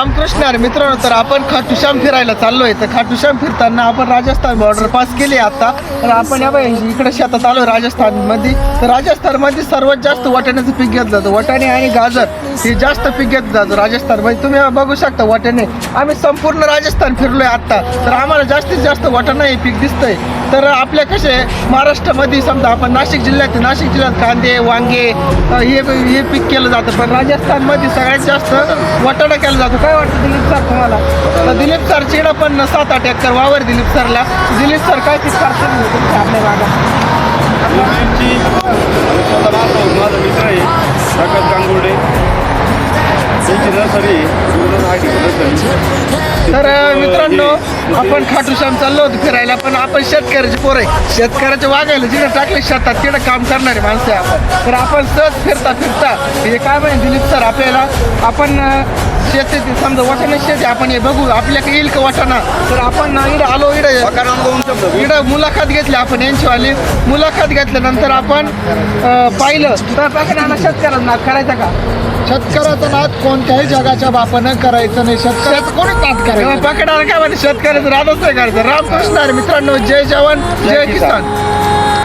रामकृष्ण अरे मित्रांनो, तर आपण खाटूश्याम फिरायला चाललोय. तर खाटूश्याम फिरताना आपण राजस्थान बॉर्डर पास केली आता. तर आपण या बाई इकडे शेतात आलोय राजस्थानमध्ये. तर राजस्थानमध्ये सर्वात जास्त वाटाण्याचं पीक घेतलं जातं. वाटाणे आणि गाजर हे जास्त पीक घेतलं जातं राजस्थानमध्ये. तुम्ही बघू शकता वाटाणे. आम्ही संपूर्ण राजस्थान फिरलोय आता. तर आम्हाला जास्तीत जास्त वाटाणा हे पीक दिसतंय. तर आपल्या कसे महाराष्ट्रामध्ये समजा आपण नाशिक जिल्ह्यात कांदे वांगे हे पीक केलं जातं. पण राजस्थानमध्ये सगळ्यात जास्त वाटाणा केला जातो. काय वाटतं दिलीप सर तुम्हाला? तर दिलीप सरची इकडं पण 7-8 एकर वावर दिलीप सरला. दिलीप सर काय पीक करतात आपल्या भागात? माझा मित्र आहे प्रकाश गांगुर्डे, त्यांची नर्सरी. तर मित्रांनो, आपण खाटूश्याम चाललो होतो फिरायला. पण आपण शेतकऱ्याचे पोर आहे. शेतकऱ्याचे वागायला जिकडे टाकले शेतात तिकडे काम करणारे माणसं आहे आपण. तर आपण सहज फिरता हे काय म्हणे दिलीप सर आपल्याला, आपण शेती समजा वाटाणा शेती आपण हे बघू आपल्याकडे येईल का वाटाणा. तर आपण इकडं आलो. इकडं मुलाखत घेतली आपण यांचीवाली. मुलाखत घेतल्यानंतर आपण पाहिलं तर पकडायला शेतकऱ्याला नाद करायचा का? शेतकऱ्याचा नाद कोणत्याही जगाच्या बापानं करायचं नाही. शेतकऱ्याचं कोणीच नाद करायचं. पकडायला काय म्हणजे शेतकऱ्याचं नादच नाही करायचं. रामकृष्ण अरे मित्रांनो, जय जवान जय किसान.